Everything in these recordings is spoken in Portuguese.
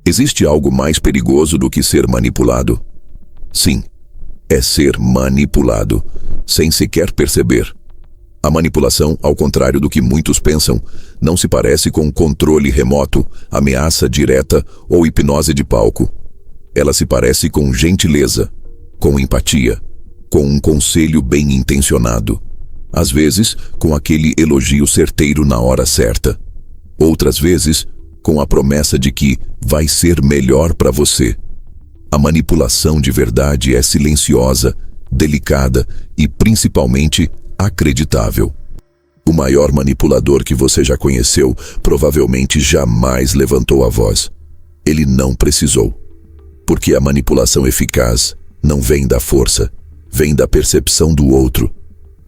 Existe algo mais perigoso do que ser manipulado? Sim, é ser manipulado, sem sequer perceber. A manipulação, ao contrário do que muitos pensam, não se parece com controle remoto, ameaça direta ou hipnose de palco. Ela se parece com gentileza, com empatia, com um conselho bem intencionado. Às vezes, com aquele elogio certeiro na hora certa. Outras vezes, com a promessa de que vai ser melhor para você. A manipulação de verdade é silenciosa, delicada e, principalmente, acreditável. O maior manipulador que você já conheceu provavelmente jamais levantou a voz. Ele não precisou. Porque a manipulação eficaz não vem da força, vem da percepção do outro.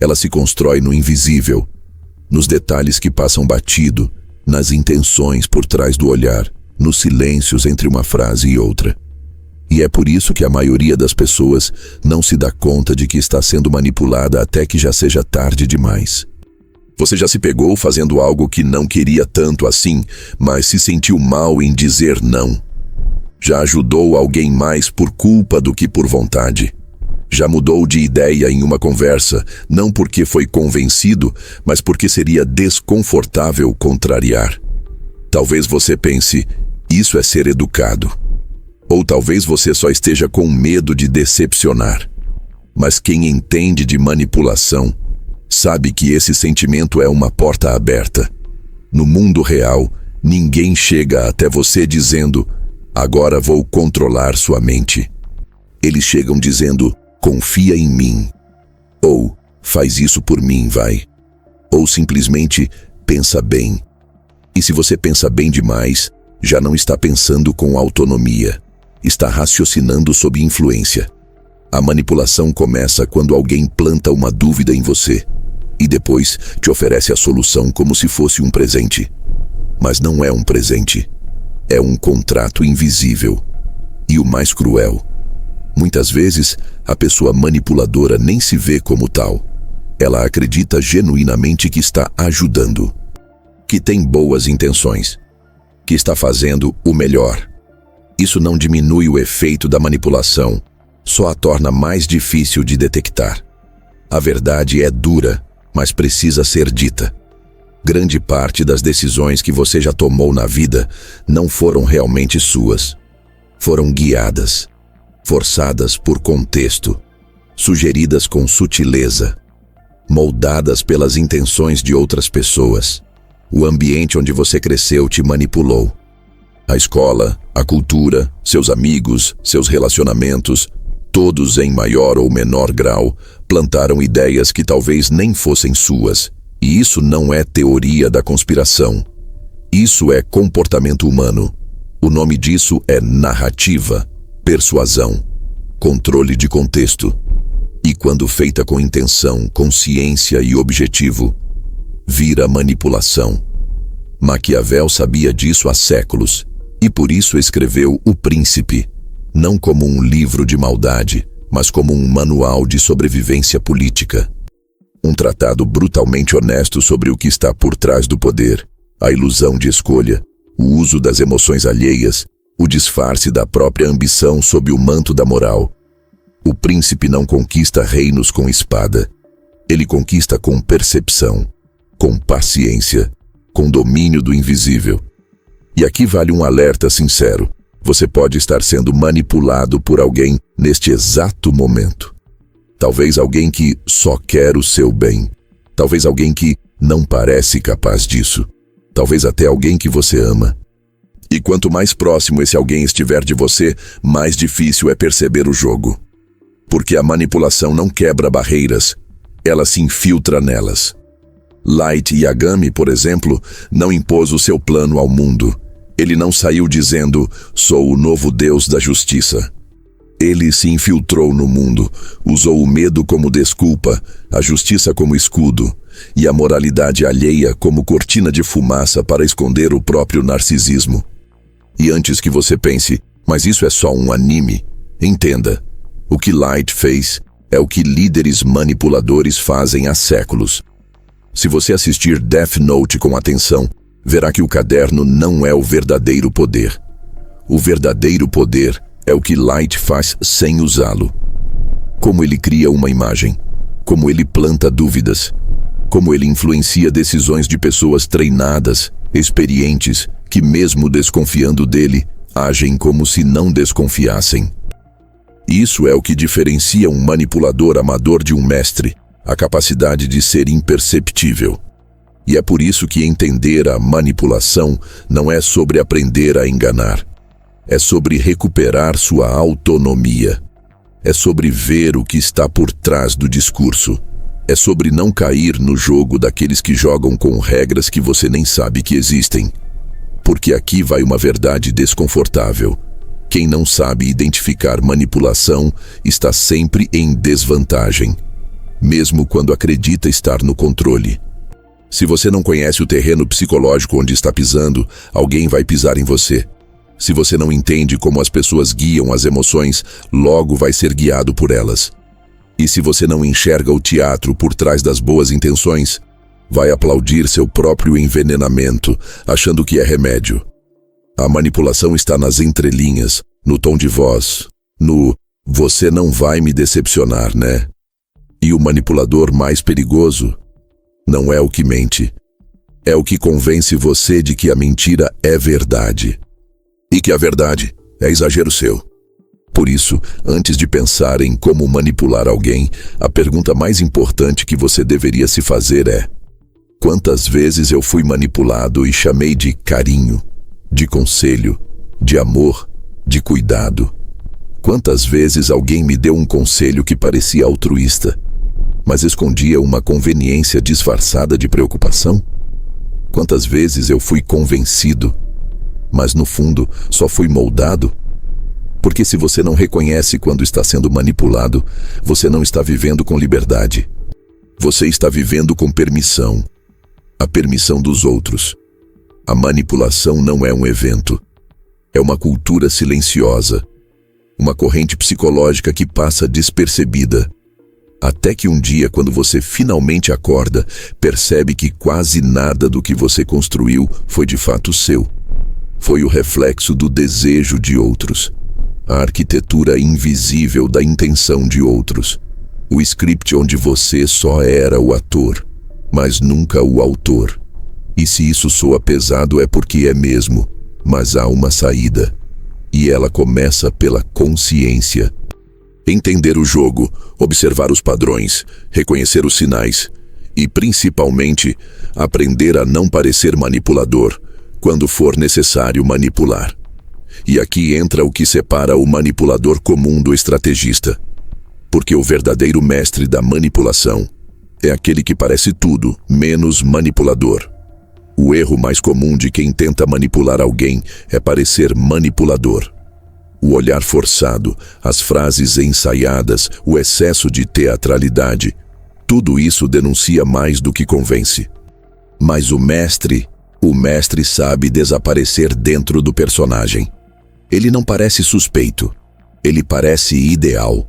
Ela se constrói no invisível, nos detalhes que passam batido, nas intenções por trás do olhar, nos silêncios entre uma frase e outra. E é por isso que a maioria das pessoas não se dá conta de que está sendo manipulada até que já seja tarde demais. Você já se pegou fazendo algo que não queria tanto assim, mas se sentiu mal em dizer não. Já ajudou alguém mais por culpa do que por vontade. Já mudou de ideia em uma conversa, não porque foi convencido, mas porque seria desconfortável contrariar. Talvez você pense, isso é ser educado. Ou talvez você só esteja com medo de decepcionar. Mas quem entende de manipulação, sabe que esse sentimento é uma porta aberta. No mundo real, ninguém chega até você dizendo, agora vou controlar sua mente. Eles chegam dizendo, confia em mim. Ou, faz isso por mim, vai. Ou simplesmente, pensa bem. E se você pensa bem demais, já não está pensando com autonomia. Está raciocinando sob influência. A manipulação começa quando alguém planta uma dúvida em você e depois te oferece a solução como se fosse um presente. Mas não é um presente. É um contrato invisível. E o mais cruel, muitas vezes a pessoa manipuladora nem se vê como tal. Ela acredita genuinamente que está ajudando, que tem boas intenções, que está fazendo o melhor. Isso não diminui o efeito da manipulação, só a torna mais difícil de detectar. A verdade é dura, mas precisa ser dita. Grande parte das decisões que você já tomou na vida não foram realmente suas. Foram guiadas, forçadas por contexto, sugeridas com sutileza, moldadas pelas intenções de outras pessoas. O ambiente onde você cresceu te manipulou. A escola, a cultura, seus amigos, seus relacionamentos, todos em maior ou menor grau, plantaram ideias que talvez nem fossem suas. E isso não é teoria da conspiração. Isso é comportamento humano. O nome disso é narrativa, persuasão, controle de contexto. E quando feita com intenção, consciência e objetivo, vira manipulação. Maquiavel sabia disso há séculos. E por isso escreveu O Príncipe, não como um livro de maldade, mas como um manual de sobrevivência política. Um tratado brutalmente honesto sobre o que está por trás do poder, a ilusão de escolha, o uso das emoções alheias, o disfarce da própria ambição sob o manto da moral. O príncipe não conquista reinos com espada. Ele conquista com percepção, com paciência, com domínio do invisível. E aqui vale um alerta sincero. Você pode estar sendo manipulado por alguém neste exato momento. Talvez alguém que só quer o seu bem. Talvez alguém que não parece capaz disso. Talvez até alguém que você ama. E quanto mais próximo esse alguém estiver de você, mais difícil é perceber o jogo. Porque a manipulação não quebra barreiras, ela se infiltra nelas. Light Yagami, por exemplo, não impôs o seu plano ao mundo. Ele não saiu dizendo, sou o novo Deus da justiça. Ele se infiltrou no mundo, usou o medo como desculpa, a justiça como escudo e a moralidade alheia como cortina de fumaça para esconder o próprio narcisismo. E antes que você pense, mas isso é só um anime, entenda, o que Light fez é o que líderes manipuladores fazem há séculos. Se você assistir Death Note com atenção, verá que o caderno não é o verdadeiro poder. O verdadeiro poder é o que Light faz sem usá-lo. Como ele cria uma imagem, como ele planta dúvidas, como ele influencia decisões de pessoas treinadas, experientes, que mesmo desconfiando dele, agem como se não desconfiassem. Isso é o que diferencia um manipulador amador de um mestre, a capacidade de ser imperceptível. E é por isso que entender a manipulação não é sobre aprender a enganar. É sobre recuperar sua autonomia. É sobre ver o que está por trás do discurso. É sobre não cair no jogo daqueles que jogam com regras que você nem sabe que existem. Porque aqui vai uma verdade desconfortável. Quem não sabe identificar manipulação está sempre em desvantagem, mesmo quando acredita estar no controle. Se você não conhece o terreno psicológico onde está pisando, alguém vai pisar em você. Se você não entende como as pessoas guiam as emoções, logo vai ser guiado por elas. E se você não enxerga o teatro por trás das boas intenções, vai aplaudir seu próprio envenenamento, achando que é remédio. A manipulação está nas entrelinhas, no tom de voz, no "você não vai me decepcionar, né?". E o manipulador mais perigoso não é o que mente, é o que convence você de que a mentira é verdade. E que a verdade é exagero seu. Por isso, antes de pensar em como manipular alguém, a pergunta mais importante que você deveria se fazer é: quantas vezes eu fui manipulado e chamei de carinho, de conselho, de amor, de cuidado? Quantas vezes alguém me deu um conselho que parecia altruísta, mas escondia uma conveniência disfarçada de preocupação? Quantas vezes eu fui convencido, mas no fundo só fui moldado? Porque se você não reconhece quando está sendo manipulado, você não está vivendo com liberdade. Você está vivendo com permissão. A permissão dos outros. A manipulação não é um evento. É uma cultura silenciosa. Uma corrente psicológica que passa despercebida. Até que um dia, quando você finalmente acorda, percebe que quase nada do que você construiu foi de fato seu. Foi o reflexo do desejo de outros. A arquitetura invisível da intenção de outros. O script onde você só era o ator, mas nunca o autor. E se isso soa pesado é porque é mesmo, mas há uma saída. E ela começa pela consciência. Entender o jogo, observar os padrões, reconhecer os sinais e, principalmente, aprender a não parecer manipulador quando for necessário manipular. E aqui entra o que separa o manipulador comum do estrategista. Porque o verdadeiro mestre da manipulação é aquele que parece tudo menos manipulador. O erro mais comum de quem tenta manipular alguém é parecer manipulador. O olhar forçado, as frases ensaiadas, o excesso de teatralidade, tudo isso denuncia mais do que convence. Mas o mestre sabe desaparecer dentro do personagem. Ele não parece suspeito, ele parece ideal.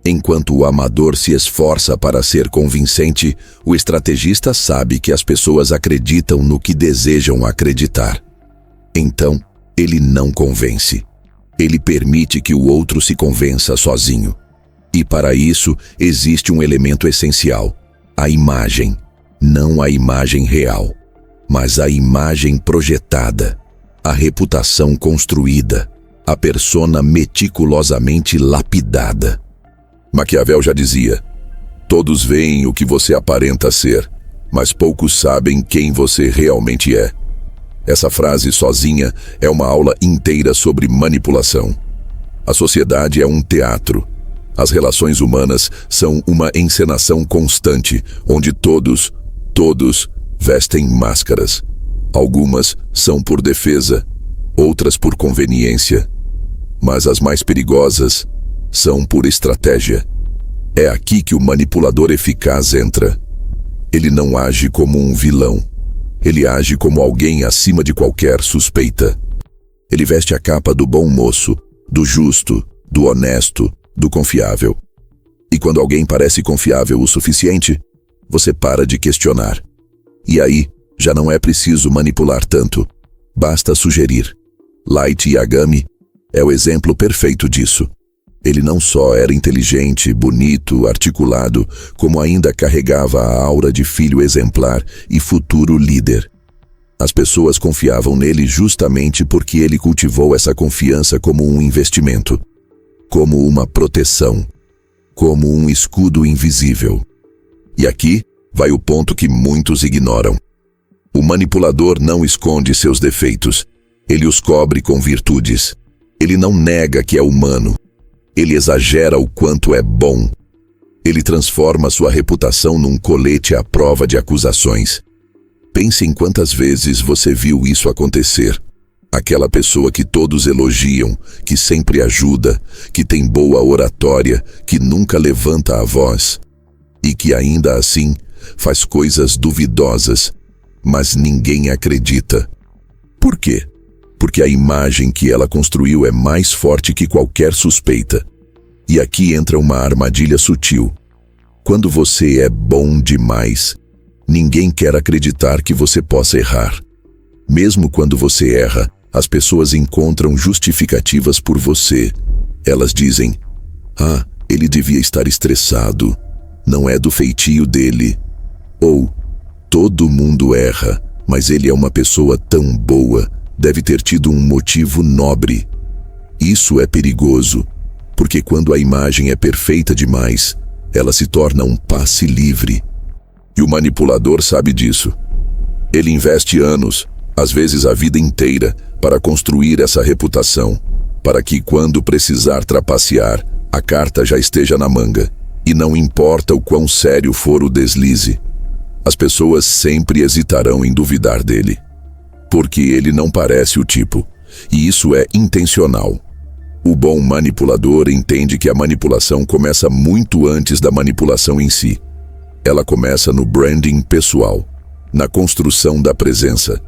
Enquanto o amador se esforça para ser convincente, o estrategista sabe que as pessoas acreditam no que desejam acreditar. Então, ele não convence. Ele permite que o outro se convença sozinho. E para isso, existe um elemento essencial: a imagem. Não a imagem real, mas a imagem projetada. A reputação construída, a persona meticulosamente lapidada. Maquiavel já dizia: todos veem o que você aparenta ser, mas poucos sabem quem você realmente é. Essa frase sozinha é uma aula inteira sobre manipulação. A sociedade é um teatro. As relações humanas são uma encenação constante, onde todos vestem máscaras. Algumas são por defesa, outras por conveniência. Mas as mais perigosas são por estratégia. É aqui que o manipulador eficaz entra. Ele não age como um vilão. Ele age como alguém acima de qualquer suspeita. Ele veste a capa do bom moço, do justo, do honesto, do confiável. E quando alguém parece confiável o suficiente, você para de questionar. E aí, já não é preciso manipular tanto. Basta sugerir. Light Yagami é o exemplo perfeito disso. Ele não só era inteligente, bonito, articulado, como ainda carregava a aura de filho exemplar e futuro líder. As pessoas confiavam nele justamente porque ele cultivou essa confiança como um investimento, como uma proteção, como um escudo invisível. E aqui vai o ponto que muitos ignoram. O manipulador não esconde seus defeitos, ele os cobre com virtudes. Ele não nega que é humano. Ele exagera o quanto é bom. Ele transforma sua reputação num colete à prova de acusações. Pense em quantas vezes você viu isso acontecer. Aquela pessoa que todos elogiam, que sempre ajuda, que tem boa oratória, que nunca levanta a voz. E que ainda assim faz coisas duvidosas, mas ninguém acredita. Por quê? Porque a imagem que ela construiu é mais forte que qualquer suspeita. E aqui entra uma armadilha sutil. Quando você é bom demais, ninguém quer acreditar que você possa errar. Mesmo quando você erra, as pessoas encontram justificativas por você. Elas dizem: "Ah, ele devia estar estressado. Não é do feitio dele." Ou, "Todo mundo erra, mas ele é uma pessoa tão boa. Deve ter tido um motivo nobre." Isso é perigoso, porque quando a imagem é perfeita demais, ela se torna um passe livre. E o manipulador sabe disso. Ele investe anos, às vezes a vida inteira, para construir essa reputação, para que quando precisar trapacear, a carta já esteja na manga, e não importa o quão sério for o deslize. As pessoas sempre hesitarão em duvidar dele, porque ele não parece o tipo, e isso é intencional. O bom manipulador entende que a manipulação começa muito antes da manipulação em si. Ela começa no branding pessoal, na construção da presença,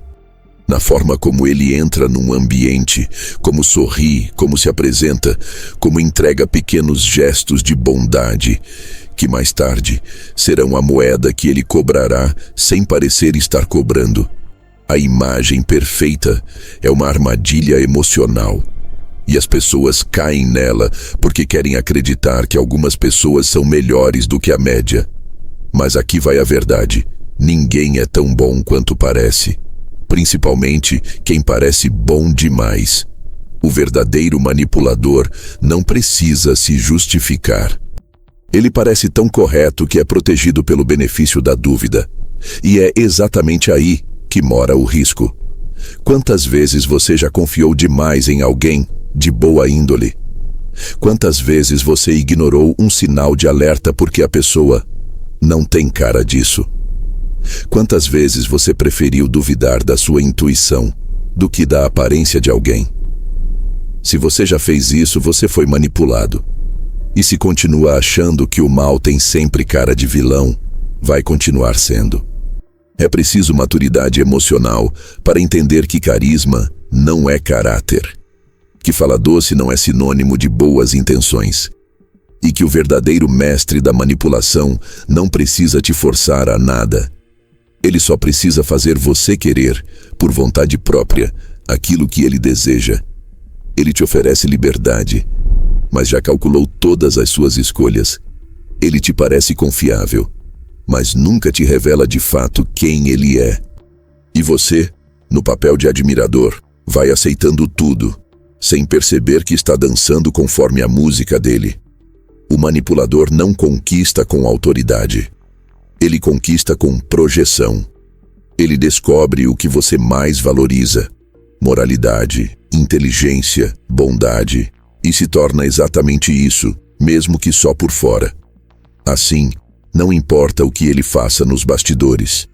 na forma como ele entra num ambiente, como sorri, como se apresenta, como entrega pequenos gestos de bondade, que mais tarde serão a moeda que ele cobrará sem parecer estar cobrando. A imagem perfeita é uma armadilha emocional. E as pessoas caem nela porque querem acreditar que algumas pessoas são melhores do que a média. Mas aqui vai a verdade: ninguém é tão bom quanto parece. Principalmente quem parece bom demais. O verdadeiro manipulador não precisa se justificar. Ele parece tão correto que é protegido pelo benefício da dúvida. E é exatamente aí que mora o risco. Quantas vezes você já confiou demais em alguém de boa índole? Quantas vezes você ignorou um sinal de alerta porque a pessoa não tem cara disso? Quantas vezes você preferiu duvidar da sua intuição do que da aparência de alguém? Se você já fez isso, você foi manipulado. E se continua achando que o mal tem sempre cara de vilão, vai continuar sendo. É preciso maturidade emocional para entender que carisma não é caráter, que fala doce não é sinônimo de boas intenções, e que o verdadeiro mestre da manipulação não precisa te forçar a nada. Ele só precisa fazer você querer, por vontade própria, aquilo que ele deseja. Ele te oferece liberdade, mas já calculou todas as suas escolhas. Ele te parece confiável, mas nunca te revela de fato quem ele é. E você, no papel de admirador, vai aceitando tudo, sem perceber que está dançando conforme a música dele. O manipulador não conquista com autoridade. Ele conquista com projeção. Ele descobre o que você mais valoriza: moralidade, inteligência, bondade, e se torna exatamente isso, mesmo que só por fora. Assim, não importa o que ele faça nos bastidores.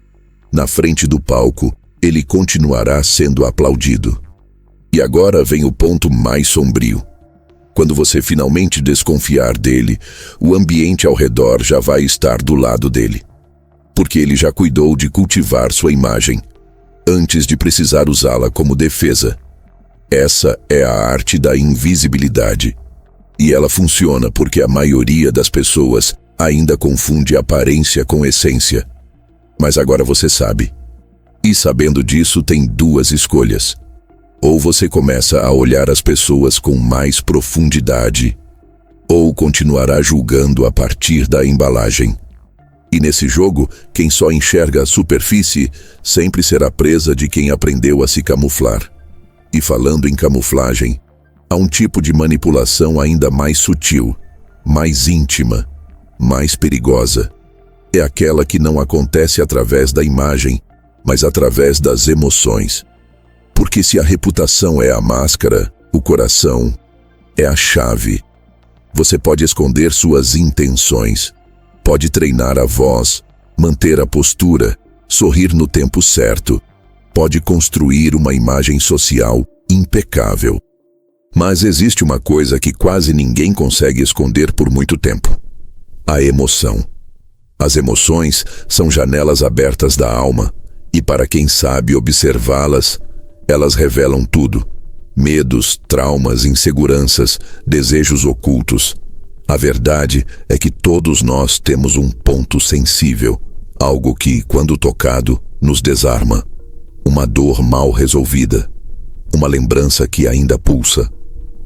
Na frente do palco, ele continuará sendo aplaudido. E agora vem o ponto mais sombrio. Quando você finalmente desconfiar dele, o ambiente ao redor já vai estar do lado dele. Porque ele já cuidou de cultivar sua imagem, antes de precisar usá-la como defesa. Essa é a arte da invisibilidade. E ela funciona porque a maioria das pessoas ainda confunde aparência com essência. Mas agora você sabe. E sabendo disso, tem duas escolhas. Ou você começa a olhar as pessoas com mais profundidade, ou continuará julgando a partir da embalagem. E nesse jogo, quem só enxerga a superfície sempre será presa de quem aprendeu a se camuflar. E falando em camuflagem, há um tipo de manipulação ainda mais sutil, mais íntima, mais perigosa. É aquela que não acontece através da imagem, mas através das emoções. Porque se a reputação é a máscara, o coração é a chave. Você pode esconder suas intenções, pode treinar a voz, manter a postura, sorrir no tempo certo, pode construir uma imagem social impecável. Mas existe uma coisa que quase ninguém consegue esconder por muito tempo: a emoção. As emoções são janelas abertas da alma, e para quem sabe observá-las, elas revelam tudo: medos, traumas, inseguranças, desejos ocultos. A verdade é que todos nós temos um ponto sensível, algo que, quando tocado, nos desarma. Uma dor mal resolvida, uma lembrança que ainda pulsa,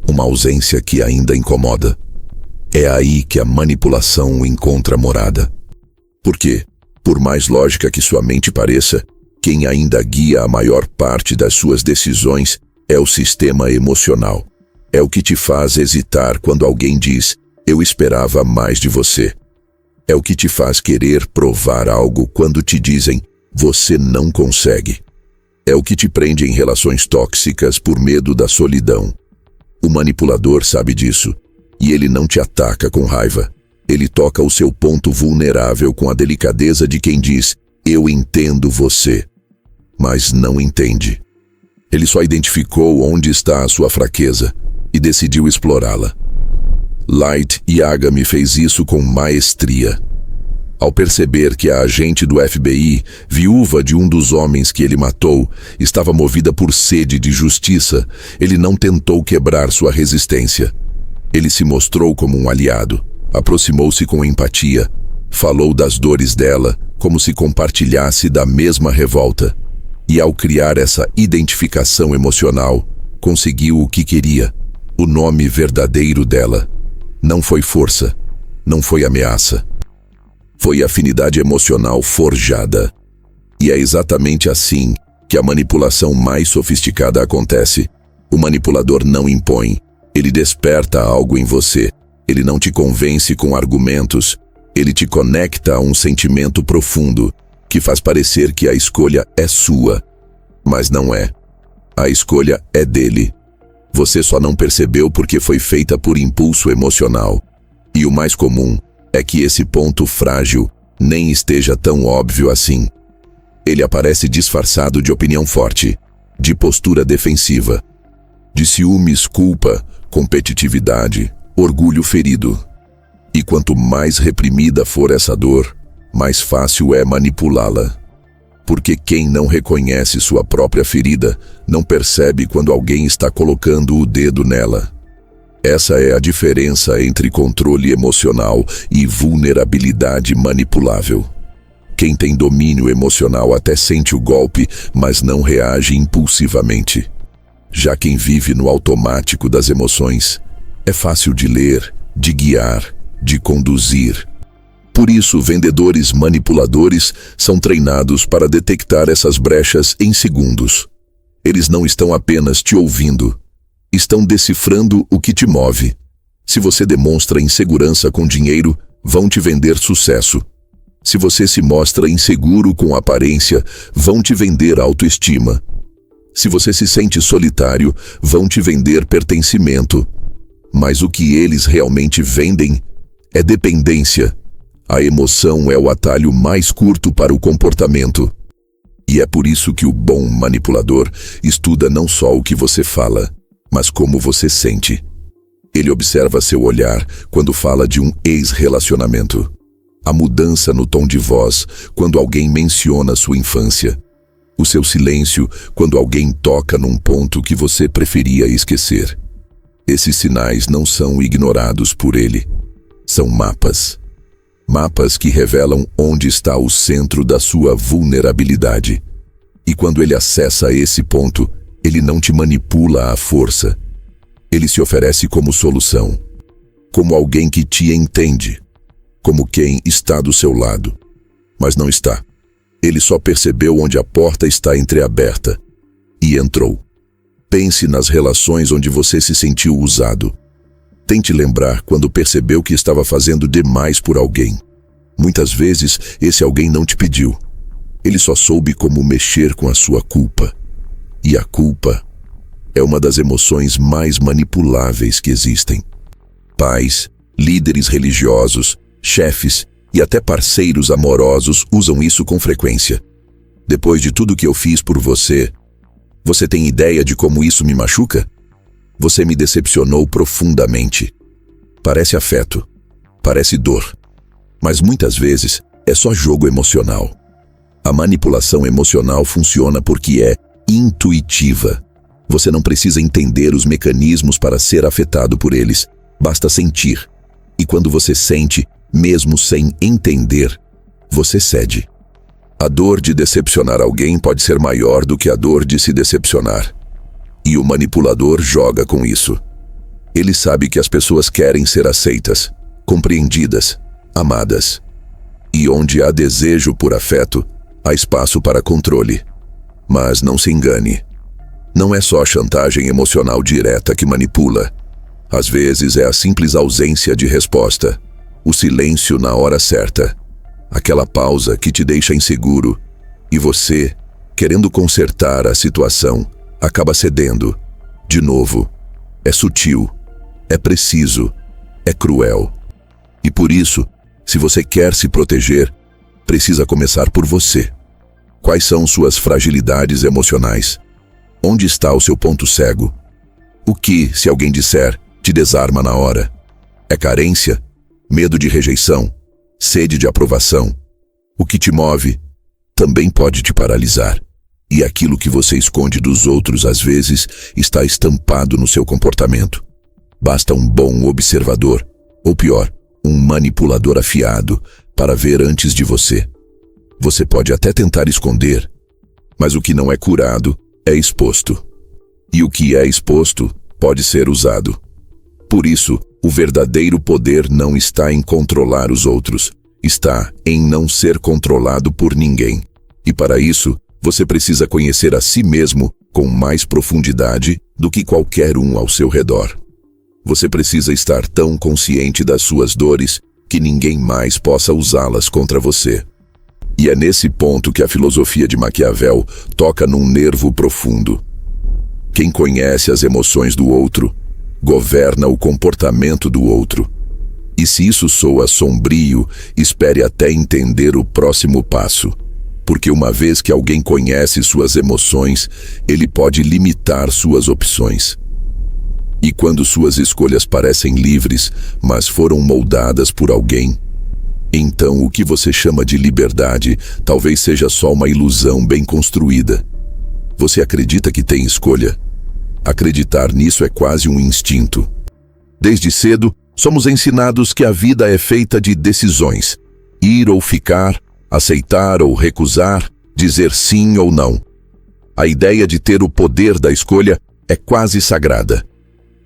uma ausência que ainda incomoda. É aí que a manipulação encontra morada. Porque, por mais lógica que sua mente pareça, quem ainda guia a maior parte das suas decisões é o sistema emocional. É o que te faz hesitar quando alguém diz: "Eu esperava mais de você". É o que te faz querer provar algo quando te dizem: "Você não consegue". É o que te prende em relações tóxicas por medo da solidão. O manipulador sabe disso, e ele não te ataca com raiva. Ele toca o seu ponto vulnerável com a delicadeza de quem diz: "Eu entendo você", mas não entende. Ele só identificou onde está a sua fraqueza e decidiu explorá-la. Light Yagami fez isso com maestria. Ao perceber que a agente do FBI, viúva de um dos homens que ele matou, estava movida por sede de justiça, ele não tentou quebrar sua resistência. Ele se mostrou como um aliado, aproximou-se com empatia, falou das dores dela como se compartilhasse da mesma revolta. E ao criar essa identificação emocional, conseguiu o que queria: o nome verdadeiro dela. Não foi força, não foi ameaça. Foi afinidade emocional forjada. E é exatamente assim que a manipulação mais sofisticada acontece. O manipulador não impõe, ele desperta algo em você. Ele não te convence com argumentos, ele te conecta a um sentimento profundo, que faz parecer que a escolha é sua, mas não é. A escolha é dele. Você só não percebeu porque foi feita por impulso emocional. E o mais comum é que esse ponto frágil nem esteja tão óbvio assim. Ele aparece disfarçado de opinião forte, de postura defensiva, de ciúmes, culpa, competitividade, orgulho ferido. E quanto mais reprimida for essa dor, mais fácil é manipulá-la. Porque quem não reconhece sua própria ferida não percebe quando alguém está colocando o dedo nela. Essa é a diferença entre controle emocional e vulnerabilidade manipulável. Quem tem domínio emocional até sente o golpe, mas não reage impulsivamente. Já quem vive no automático das emoções, é fácil de ler, de guiar, de conduzir. Por isso, vendedores manipuladores são treinados para detectar essas brechas em segundos. Eles não estão apenas te ouvindo, estão decifrando o que te move. Se você demonstra insegurança com dinheiro, vão te vender sucesso. Se você se mostra inseguro com aparência, vão te vender autoestima. Se você se sente solitário, vão te vender pertencimento. Mas o que eles realmente vendem é dependência. A emoção é o atalho mais curto para o comportamento. E é por isso que o bom manipulador estuda não só o que você fala, mas como você sente. Ele observa seu olhar quando fala de um ex-relacionamento, a mudança no tom de voz quando alguém menciona sua infância, o seu silêncio quando alguém toca num ponto que você preferia esquecer. Esses sinais não são ignorados por ele. São mapas. Mapas que revelam onde está o centro da sua vulnerabilidade. E quando ele acessa esse ponto, Ele não te manipula à força. Ele se oferece como solução, como alguém que te entende, como quem está do seu lado, mas não está. Ele só percebeu onde a porta está entreaberta e entrou. Pense nas relações onde você se sentiu usado. Tente lembrar quando percebeu que estava fazendo demais por alguém. Muitas vezes, esse alguém não te pediu. Ele só soube como mexer com a sua culpa. E a culpa é uma das emoções mais manipuláveis que existem. Pais, líderes religiosos, chefes e até parceiros amorosos usam isso com frequência. Depois de tudo que eu fiz por você, você tem ideia de como isso me machuca? Você me decepcionou profundamente. Parece afeto, parece dor, mas muitas vezes é só jogo emocional. A manipulação emocional funciona porque é intuitiva. Você não precisa entender os mecanismos para ser afetado por eles, basta sentir. E quando você sente, mesmo sem entender, você cede. A dor de decepcionar alguém pode ser maior do que a dor de se decepcionar. E o manipulador joga com isso. Ele sabe que as pessoas querem ser aceitas, compreendidas, amadas. E onde há desejo por afeto, há espaço para controle. Mas não se engane. Não é só a chantagem emocional direta que manipula. Às vezes é a simples ausência de resposta, o silêncio na hora certa, aquela pausa que te deixa inseguro, e você, querendo consertar a situação, acaba cedendo. De novo, é sutil, é preciso, é cruel. E por isso, se você quer se proteger, precisa começar por você. Quais são suas fragilidades emocionais? Onde está o seu ponto cego? O que, se alguém disser, te desarma na hora? É carência? Medo de rejeição? Sede de aprovação? O que te move também pode te paralisar. E aquilo que você esconde dos outros, às vezes, está estampado no seu comportamento. Basta um bom observador, ou pior, um manipulador afiado, para ver antes de você. Você pode até tentar esconder, mas o que não é curado é exposto. E o que é exposto pode ser usado. Por isso, o verdadeiro poder não está em controlar os outros, está em não ser controlado por ninguém. E para isso, você precisa conhecer a si mesmo com mais profundidade do que qualquer um ao seu redor. Você precisa estar tão consciente das suas dores que ninguém mais possa usá-las contra você. E é nesse ponto que a filosofia de Maquiavel toca num nervo profundo. Quem conhece as emoções do outro, governa o comportamento do outro. E se isso soa sombrio, espere até entender o próximo passo. Porque uma vez que alguém conhece suas emoções, ele pode limitar suas opções. E quando suas escolhas parecem livres, mas foram moldadas por alguém, então o que você chama de liberdade talvez seja só uma ilusão bem construída. Você acredita que tem escolha? Acreditar nisso é quase um instinto. Desde cedo, somos ensinados que a vida é feita de decisões. Ir ou ficar, aceitar ou recusar, dizer sim ou não. A ideia de ter o poder da escolha é quase sagrada.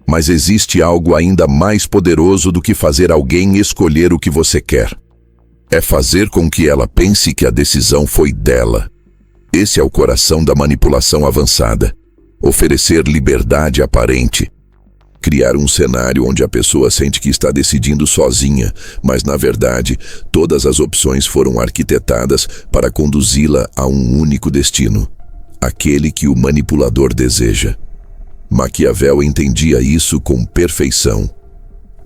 Mas existe algo ainda mais poderoso do que fazer alguém escolher o que você quer. É fazer com que ela pense que a decisão foi dela. Esse é o coração da manipulação avançada. Oferecer liberdade aparente. Criar um cenário onde a pessoa sente que está decidindo sozinha, mas na verdade, todas as opções foram arquitetadas para conduzi-la a um único destino, aquele que o manipulador deseja. Maquiavel entendia isso com perfeição.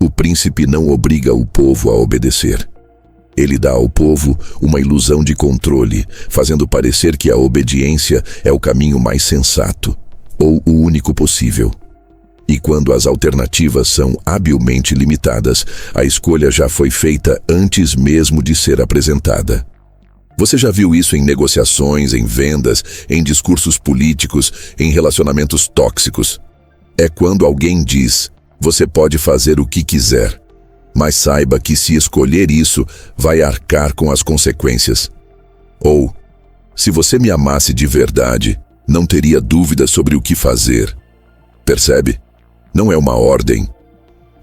O príncipe não obriga o povo a obedecer. Ele dá ao povo uma ilusão de controle, fazendo parecer que a obediência é o caminho mais sensato, ou o único possível. E quando as alternativas são habilmente limitadas, a escolha já foi feita antes mesmo de ser apresentada. Você já viu isso em negociações, em vendas, em discursos políticos, em relacionamentos tóxicos? É quando alguém diz, você pode fazer o que quiser, mas saiba que se escolher isso, vai arcar com as consequências. Ou, se você me amasse de verdade, não teria dúvida sobre o que fazer. Percebe? Não é uma ordem,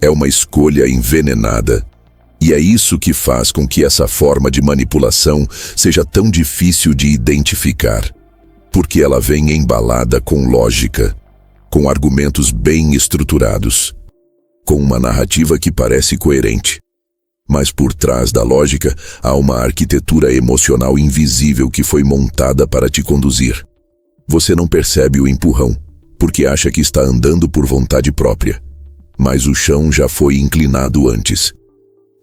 é uma escolha envenenada. E é isso que faz com que essa forma de manipulação seja tão difícil de identificar, porque ela vem embalada com lógica, com argumentos bem estruturados, com uma narrativa que parece coerente. Mas por trás da lógica há uma arquitetura emocional invisível que foi montada para te conduzir. Você não percebe o empurrão, porque acha que está andando por vontade própria, mas o chão já foi inclinado antes.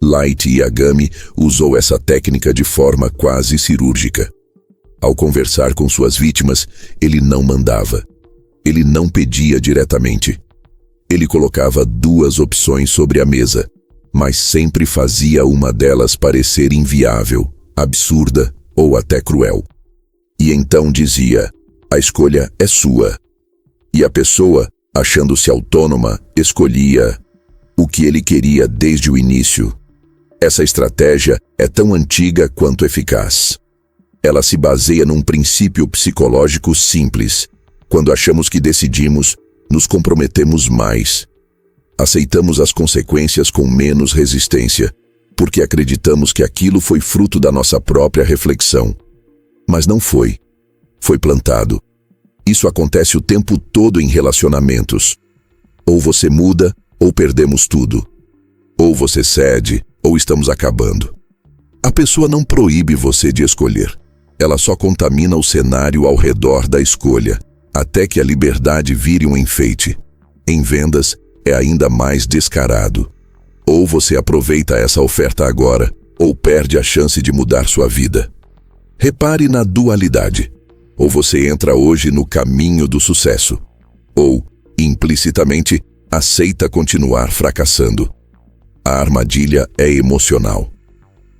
Light Yagami usou essa técnica de forma quase cirúrgica. Ao conversar com suas vítimas, ele não mandava. Ele não pedia diretamente. Ele colocava duas opções sobre a mesa, mas sempre fazia uma delas parecer inviável, absurda ou até cruel. E então dizia: a escolha é sua. E a pessoa, achando-se autônoma, escolhia o que ele queria desde o início. Essa estratégia é tão antiga quanto eficaz. Ela se baseia num princípio psicológico simples. Quando achamos que decidimos, nos comprometemos mais. Aceitamos as consequências com menos resistência, porque acreditamos que aquilo foi fruto da nossa própria reflexão. Mas não foi. Foi plantado. Isso acontece o tempo todo em relacionamentos. Ou você muda, ou perdemos tudo. Ou você cede, ou estamos acabando. A pessoa não proíbe você de escolher. Ela só contamina o cenário ao redor da escolha, até que a liberdade vire um enfeite. Em vendas, é ainda mais descarado. Ou você aproveita essa oferta agora, ou perde a chance de mudar sua vida. Repare na dualidade. Ou você entra hoje no caminho do sucesso, ou, implicitamente, aceita continuar fracassando. A armadilha é emocional.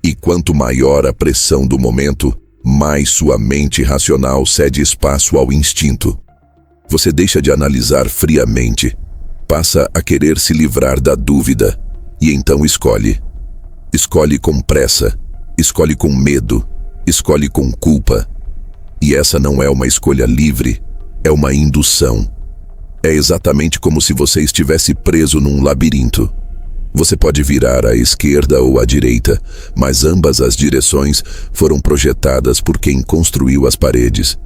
E quanto maior a pressão do momento, mais sua mente racional cede espaço ao instinto. Você deixa de analisar friamente, passa a querer se livrar da dúvida, e então escolhe. Escolhe com pressa, escolhe com medo, escolhe com culpa. E essa não é uma escolha livre, é uma indução. É exatamente como se você estivesse preso num labirinto. Você pode virar à esquerda ou à direita, mas ambas as direções foram projetadas por quem construiu as paredes.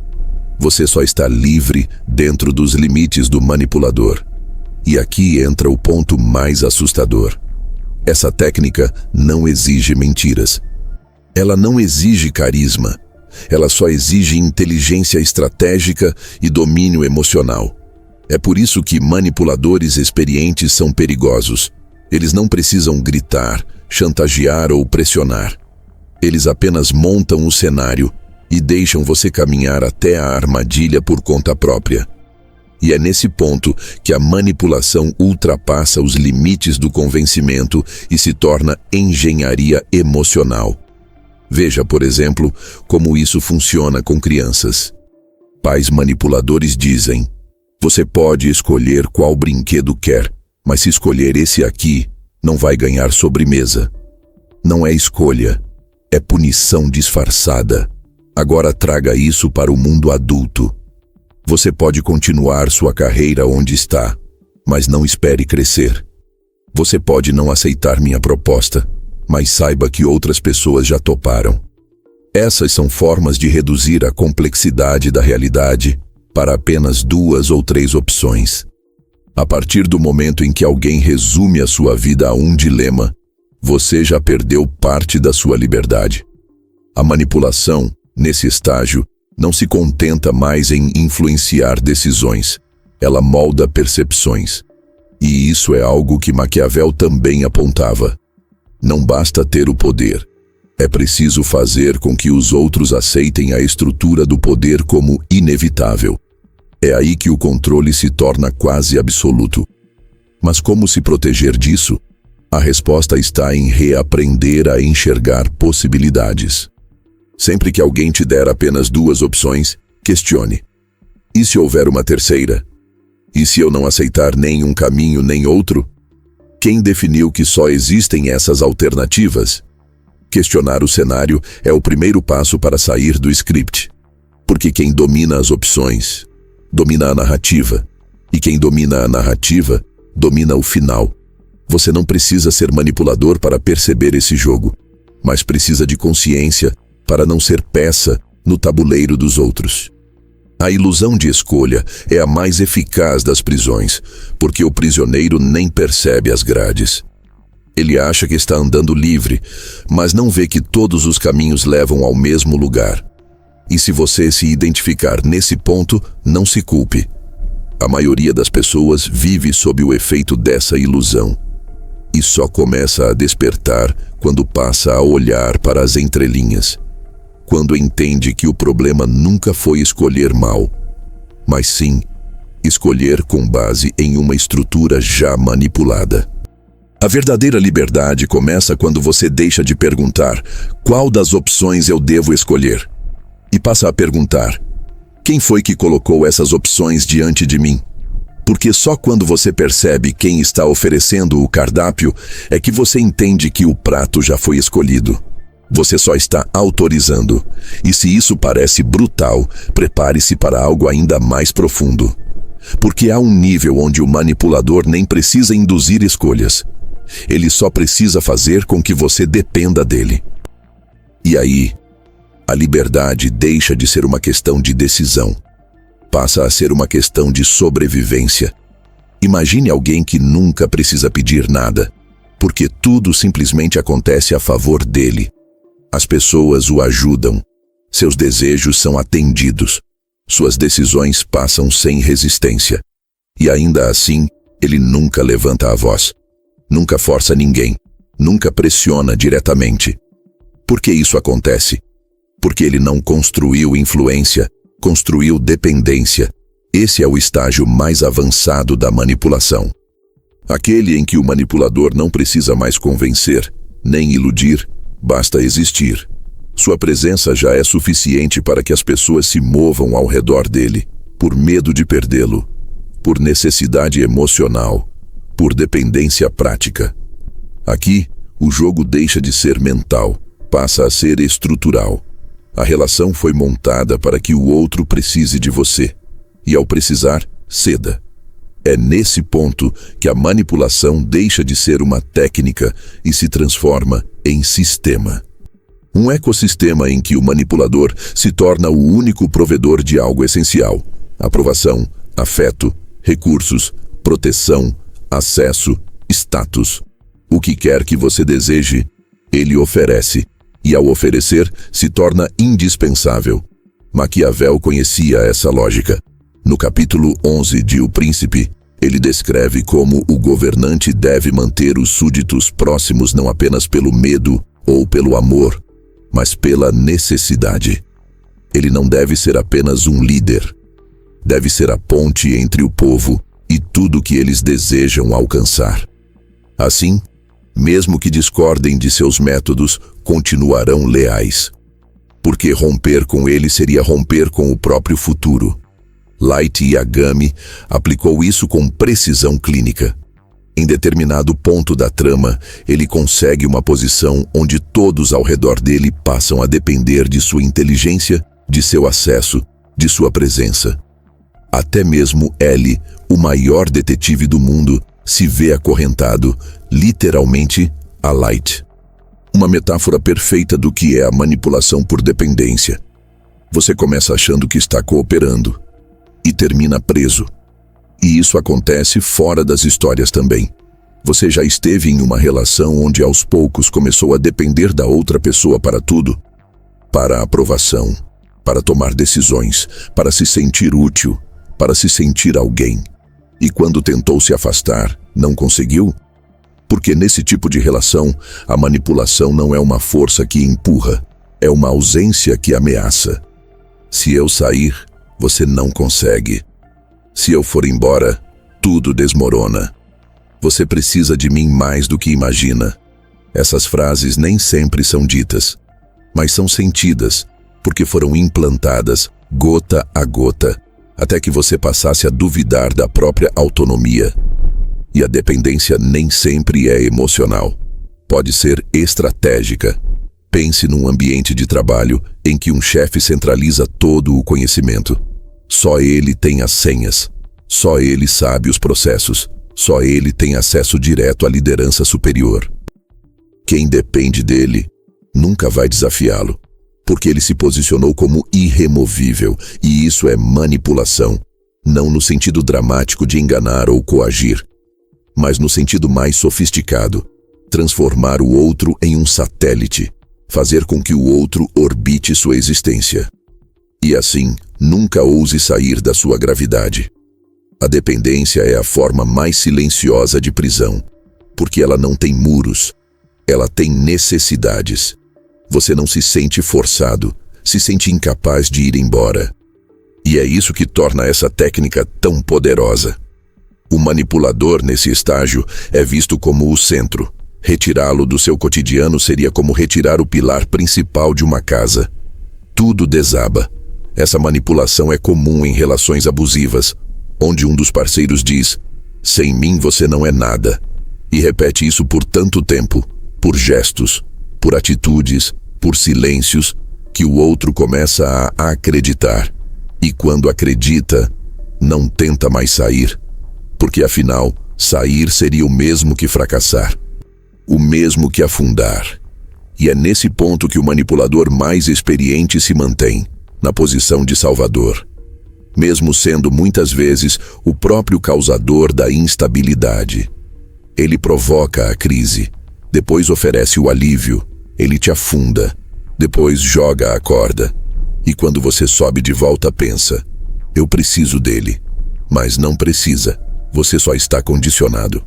Você só está livre dentro dos limites do manipulador. E aqui entra o ponto mais assustador. Essa técnica não exige mentiras. Ela não exige carisma. Ela só exige inteligência estratégica e domínio emocional. É por isso que manipuladores experientes são perigosos. Eles não precisam gritar, chantagear ou pressionar. Eles apenas montam o cenário e deixam você caminhar até a armadilha por conta própria. E é nesse ponto que a manipulação ultrapassa os limites do convencimento e se torna engenharia emocional. Veja, por exemplo, como isso funciona com crianças. Pais manipuladores dizem: você pode escolher qual brinquedo quer, mas se escolher esse aqui, não vai ganhar sobremesa. Não é escolha, é punição disfarçada. Agora traga isso para o mundo adulto. Você pode continuar sua carreira onde está, mas não espere crescer. Você pode não aceitar minha proposta, mas saiba que outras pessoas já toparam. Essas são formas de reduzir a complexidade da realidade para apenas 2 ou 3 opções. A partir do momento em que alguém resume a sua vida a um dilema, você já perdeu parte da sua liberdade. A manipulação, nesse estágio, não se contenta mais em influenciar decisões. Ela molda percepções. E isso é algo que Maquiavel também apontava. Não basta ter o poder. É preciso fazer com que os outros aceitem a estrutura do poder como inevitável. É aí que o controle se torna quase absoluto. Mas como se proteger disso? A resposta está em reaprender a enxergar possibilidades. Sempre que alguém te der apenas 2 opções, questione. E se houver uma terceira? E se eu não aceitar nem um caminho nem outro? Quem definiu que só existem essas alternativas? Questionar o cenário é o primeiro passo para sair do script. Porque quem domina as opções domina a narrativa. E quem domina a narrativa, domina o final. Você não precisa ser manipulador para perceber esse jogo, mas precisa de consciência para não ser peça no tabuleiro dos outros. A ilusão de escolha é a mais eficaz das prisões, porque o prisioneiro nem percebe as grades. Ele acha que está andando livre, mas não vê que todos os caminhos levam ao mesmo lugar. E se você se identificar nesse ponto, não se culpe. A maioria das pessoas vive sob o efeito dessa ilusão. E só começa a despertar quando passa a olhar para as entrelinhas. Quando entende que o problema nunca foi escolher mal, mas sim escolher com base em uma estrutura já manipulada. A verdadeira liberdade começa quando você deixa de perguntar qual das opções eu devo escolher e passa a perguntar: quem foi que colocou essas opções diante de mim? Porque só quando você percebe quem está oferecendo o cardápio é que você entende que o prato já foi escolhido. Você só está autorizando. E se isso parece brutal, prepare-se para algo ainda mais profundo. Porque há um nível onde o manipulador nem precisa induzir escolhas. Ele só precisa fazer com que você dependa dele. E aí, a liberdade deixa de ser uma questão de decisão. Passa a ser uma questão de sobrevivência. Imagine alguém que nunca precisa pedir nada, porque tudo simplesmente acontece a favor dele. As pessoas o ajudam, seus desejos são atendidos, suas decisões passam sem resistência. E ainda assim, ele nunca levanta a voz, nunca força ninguém, nunca pressiona diretamente. Por que isso acontece? Porque ele não construiu influência, construiu dependência. Esse é o estágio mais avançado da manipulação. Aquele em que o manipulador não precisa mais convencer, nem iludir, basta existir. Sua presença já é suficiente para que as pessoas se movam ao redor dele, por medo de perdê-lo, por necessidade emocional, por dependência prática. Aqui, o jogo deixa de ser mental, passa a ser estrutural. A relação foi montada para que o outro precise de você, e ao precisar, ceda. É nesse ponto que a manipulação deixa de ser uma técnica e se transforma em sistema. Um ecossistema em que o manipulador se torna o único provedor de algo essencial: aprovação, afeto, recursos, proteção, acesso, status. O que quer que você deseje, ele oferece, e ao oferecer, se torna indispensável. Maquiavel conhecia essa lógica. No capítulo 11 de O Príncipe, ele descreve como o governante deve manter os súditos próximos não apenas pelo medo ou pelo amor, mas pela necessidade. Ele não deve ser apenas um líder. Deve ser a ponte entre o povo e tudo que eles desejam alcançar. Assim, mesmo que discordem de seus métodos, continuarão leais. Porque romper com ele seria romper com o próprio futuro. Light Yagami aplicou isso com precisão clínica. Em determinado ponto da trama, ele consegue uma posição onde todos ao redor dele passam a depender de sua inteligência, de seu acesso, de sua presença. Até mesmo L, o maior detetive do mundo, se vê acorrentado, literalmente, a Light. Uma metáfora perfeita do que é a manipulação por dependência. Você começa achando que está cooperando e termina preso. E isso acontece fora das histórias também. Você já esteve em uma relação onde aos poucos começou a depender da outra pessoa para tudo? Para a aprovação, para tomar decisões, para se sentir útil, para se sentir alguém. E quando tentou se afastar, não conseguiu? Porque nesse tipo de relação, a manipulação não é uma força que empurra, é uma ausência que ameaça. Se eu sair, você não consegue. Se eu for embora, tudo desmorona. Você precisa de mim mais do que imagina. Essas frases nem sempre são ditas, mas são sentidas, porque foram implantadas, gota a gota, até que você passasse a duvidar da própria autonomia. E a dependência nem sempre é emocional. Pode ser estratégica. Pense num ambiente de trabalho em que um chefe centraliza todo o conhecimento. Só ele tem as senhas. Só ele sabe os processos. Só ele tem acesso direto à liderança superior. Quem depende dele nunca vai desafiá-lo, porque ele se posicionou como irremovível, e isso é manipulação, não no sentido dramático de enganar ou coagir, mas no sentido mais sofisticado, transformar o outro em um satélite, fazer com que o outro orbite sua existência. E assim, nunca ouse sair da sua gravidade. A dependência é a forma mais silenciosa de prisão, porque ela não tem muros, ela tem necessidades. Você não se sente forçado, se sente incapaz de ir embora. E é isso que torna essa técnica tão poderosa. O manipulador nesse estágio é visto como o centro. Retirá-lo do seu cotidiano seria como retirar o pilar principal de uma casa. Tudo desaba. Essa manipulação é comum em relações abusivas, onde um dos parceiros diz: "Sem mim você não é nada", e repete isso por tanto tempo, por gestos, por atitudes, por silêncios, que o outro começa a acreditar. E quando acredita, não tenta mais sair, porque afinal, sair seria o mesmo que fracassar, o mesmo que afundar. E é nesse ponto que o manipulador mais experiente se mantém, na posição de salvador, mesmo sendo muitas vezes o próprio causador da instabilidade. Ele provoca a crise, depois oferece o alívio, ele te afunda, depois joga a corda. E quando você sobe de volta, pensa: "Eu preciso dele", mas não precisa, você só está condicionado.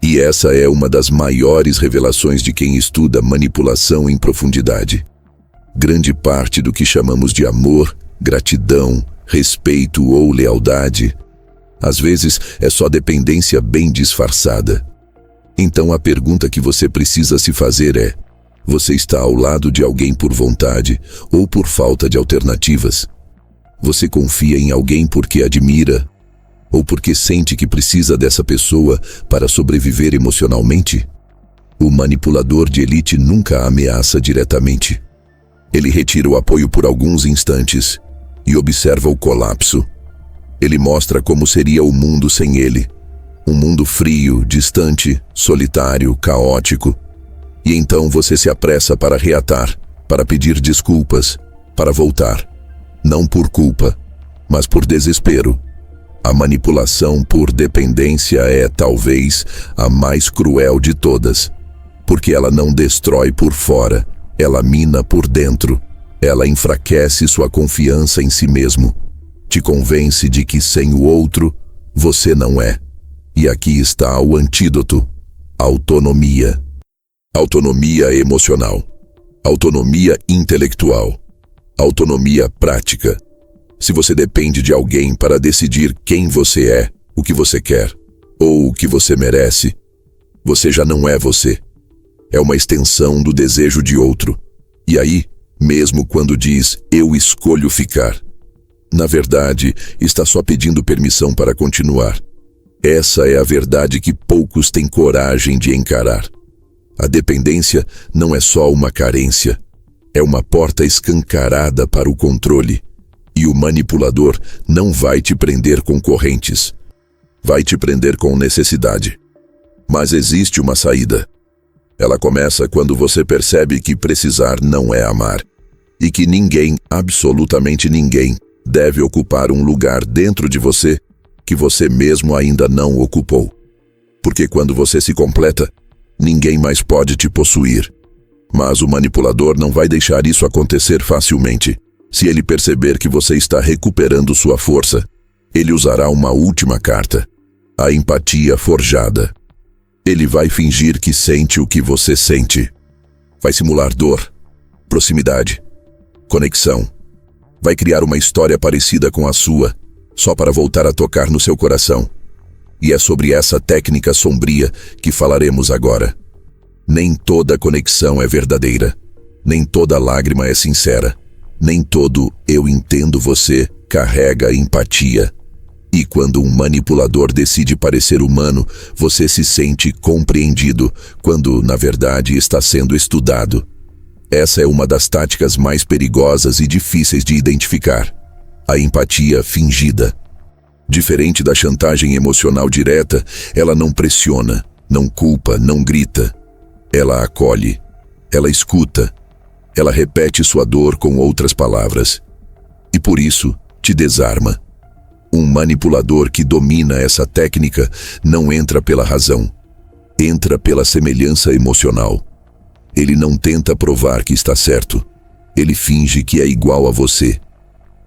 E essa é uma das maiores revelações de quem estuda manipulação em profundidade. Grande parte do que chamamos de amor, gratidão, respeito ou lealdade, às vezes é só dependência bem disfarçada. Então a pergunta que você precisa se fazer é: você está ao lado de alguém por vontade ou por falta de alternativas? Você confia em alguém porque admira ou porque sente que precisa dessa pessoa para sobreviver emocionalmente? O manipulador de elite nunca ameaça diretamente. Ele retira o apoio por alguns instantes e observa o colapso. Ele mostra como seria o mundo sem ele. Um mundo frio, distante, solitário, caótico. E então você se apressa para reatar, para pedir desculpas, para voltar. Não por culpa, mas por desespero. A manipulação por dependência é, talvez, a mais cruel de todas, porque ela não destrói por fora, ela mina por dentro. Ela enfraquece sua confiança em si mesmo. Te convence de que sem o outro, você não é. E aqui está o antídoto: autonomia. Autonomia emocional. Autonomia intelectual. Autonomia prática. Se você depende de alguém para decidir quem você é, o que você quer, ou o que você merece, você já não é você. É uma extensão do desejo de outro. E aí, mesmo quando diz "eu escolho ficar", na verdade, está só pedindo permissão para continuar. Essa é a verdade que poucos têm coragem de encarar. A dependência não é só uma carência, é uma porta escancarada para o controle. E o manipulador não vai te prender com correntes. Vai te prender com necessidade. Mas existe uma saída. Ela começa quando você percebe que precisar não é amar, e que ninguém, absolutamente ninguém, deve ocupar um lugar dentro de você que você mesmo ainda não ocupou. Porque quando você se completa, ninguém mais pode te possuir. Mas o manipulador não vai deixar isso acontecer facilmente. Se ele perceber que você está recuperando sua força, ele usará uma última carta: a empatia forjada. Ele vai fingir que sente o que você sente. Vai simular dor, proximidade, conexão. Vai criar uma história parecida com a sua, só para voltar a tocar no seu coração. E é sobre essa técnica sombria que falaremos agora. Nem toda conexão é verdadeira. Nem toda lágrima é sincera. Nem todo "eu entendo você" carrega empatia. E quando um manipulador decide parecer humano, você se sente compreendido, quando, na verdade, está sendo estudado. Essa é uma das táticas mais perigosas e difíceis de identificar. a empatia fingida. Diferente da chantagem emocional direta, ela não pressiona, não culpa, não grita. Ela acolhe, ela escuta, ela repete sua dor com outras palavras. E por isso, te desarma. Um manipulador que domina essa técnica não entra pela razão, entra pela semelhança emocional. Ele não tenta provar que está certo, ele finge que é igual a você.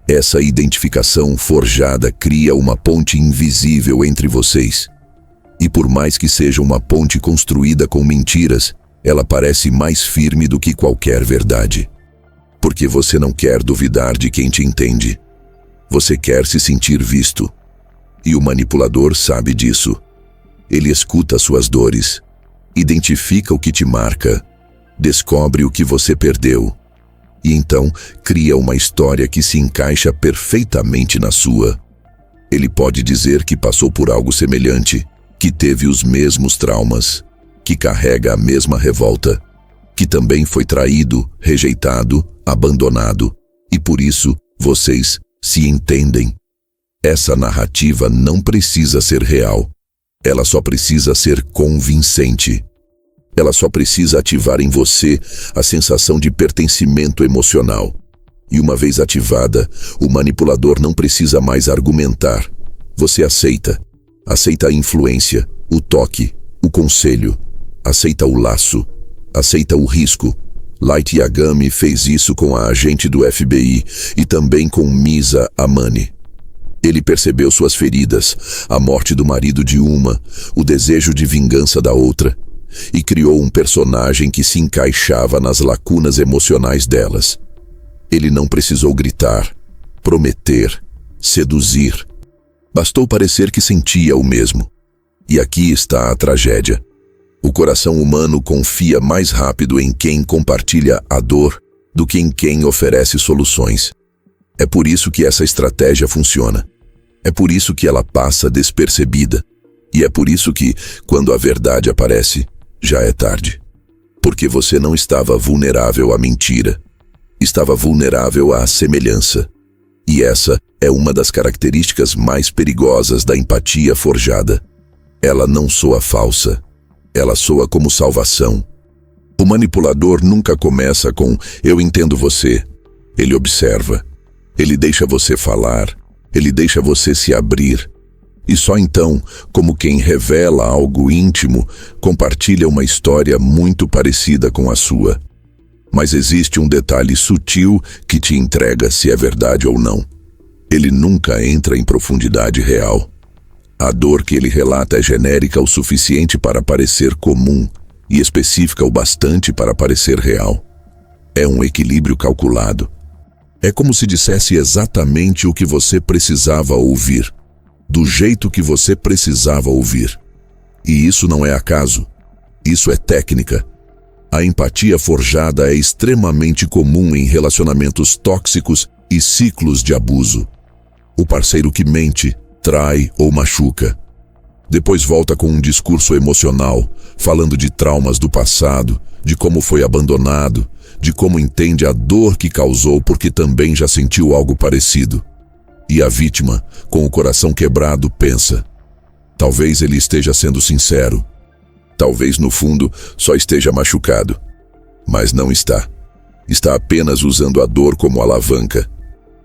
Essa identificação forjada cria uma ponte invisível entre vocês. E por mais que seja uma ponte construída com mentiras, ela parece mais firme do que qualquer verdade. Porque você não quer duvidar de quem te entende. Você quer se sentir visto. E o manipulador sabe disso. Ele escuta suas dores, identifica o que te marca, descobre o que você perdeu. E então cria uma história que se encaixa perfeitamente na sua. Ele pode dizer que passou por algo semelhante, que teve os mesmos traumas, que carrega a mesma revolta, que também foi traído, rejeitado, abandonado, e por isso vocês se entendem. Essa narrativa não precisa ser real. Ela só precisa ser convincente. Ela só precisa ativar em você a sensação de pertencimento emocional. E uma vez ativada, o manipulador não precisa mais argumentar. Você aceita. Aceita a influência, o toque, o conselho. Aceita o laço. Aceita o risco. Light Yagami fez isso com a agente do FBI e também com Misa Amani. Ele percebeu suas feridas, a morte do marido de uma, o desejo de vingança da outra, e criou um personagem que se encaixava nas lacunas emocionais delas. Ele não precisou gritar, prometer, seduzir. Bastou parecer que sentia o mesmo. E aqui está a tragédia. O coração humano confia mais rápido em quem compartilha a dor do que em quem oferece soluções. É por isso que essa estratégia funciona. É por isso que ela passa despercebida. E é por isso que, quando a verdade aparece, já é tarde. Porque você não estava vulnerável à mentira. Estava vulnerável à semelhança. E essa é uma das características mais perigosas da empatia forjada. Ela não soa falsa. Ela soa como salvação. O manipulador nunca começa com "eu entendo você". Ele observa. Ele deixa você falar. Ele deixa você se abrir. E só então, como quem revela algo íntimo, compartilha uma história muito parecida com a sua. Mas existe um detalhe sutil que te entrega se é verdade ou não. Ele nunca entra em profundidade real. A dor que ele relata é genérica o suficiente para parecer comum e específica o bastante para parecer real. É um equilíbrio calculado. É como se dissesse exatamente o que você precisava ouvir, do jeito que você precisava ouvir. E isso não é acaso. Isso é técnica. A empatia forjada é extremamente comum em relacionamentos tóxicos e ciclos de abuso. O parceiro que mente, trai ou machuca. Depois volta com um discurso emocional, falando de traumas do passado, de como foi abandonado, de como entende a dor que causou porque também já sentiu algo parecido. E a vítima, com o coração quebrado, pensa: talvez ele esteja sendo sincero. Talvez no fundo só esteja machucado. Mas não está. Está apenas usando a dor como alavanca.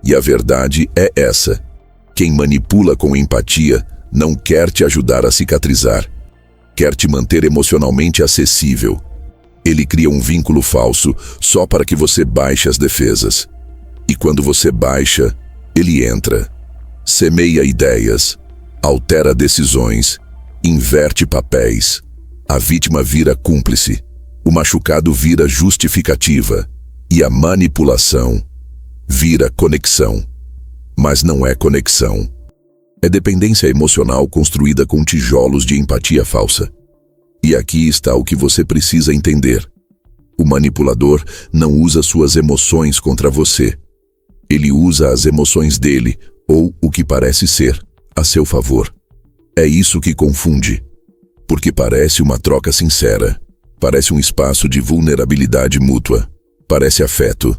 E a verdade é essa. Quem manipula com empatia não quer te ajudar a cicatrizar. Quer te manter emocionalmente acessível. Ele cria um vínculo falso só para que você baixe as defesas. E quando você baixa, ele entra. Semeia ideias. Altera decisões. Inverte papéis. A vítima vira cúmplice. O machucado vira justificativa. E a manipulação vira conexão. Mas não é conexão. É dependência emocional construída com tijolos de empatia falsa. E aqui está o que você precisa entender. O manipulador não usa suas emoções contra você. Ele usa as emoções dele, ou o que parece ser, a seu favor. É isso que confunde. Porque parece uma troca sincera. Parece um espaço de vulnerabilidade mútua. Parece afeto.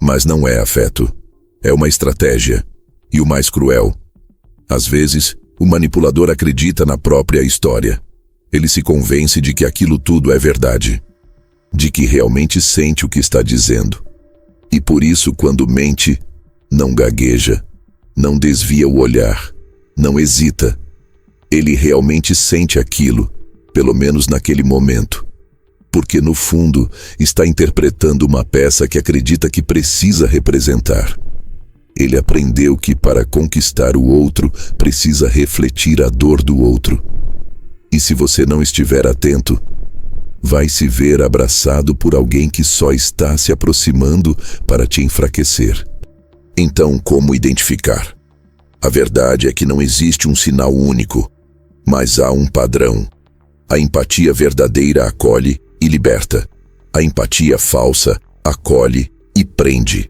Mas não é afeto. É uma estratégia. E o mais cruel: às vezes, o manipulador acredita na própria história. Ele se convence de que aquilo tudo é verdade, de que realmente sente o que está dizendo. E por isso, quando mente, não gagueja, não desvia o olhar, não hesita. Ele realmente sente aquilo, pelo menos naquele momento. Porque, no fundo, está interpretando uma peça que acredita que precisa representar. Ele aprendeu que para conquistar o outro, precisa refletir a dor do outro. E se você não estiver atento, vai se ver abraçado por alguém que só está se aproximando para te enfraquecer. Então, como identificar? A verdade é que não existe um sinal único, mas há um padrão. A empatia verdadeira acolhe e liberta. A empatia falsa acolhe e prende.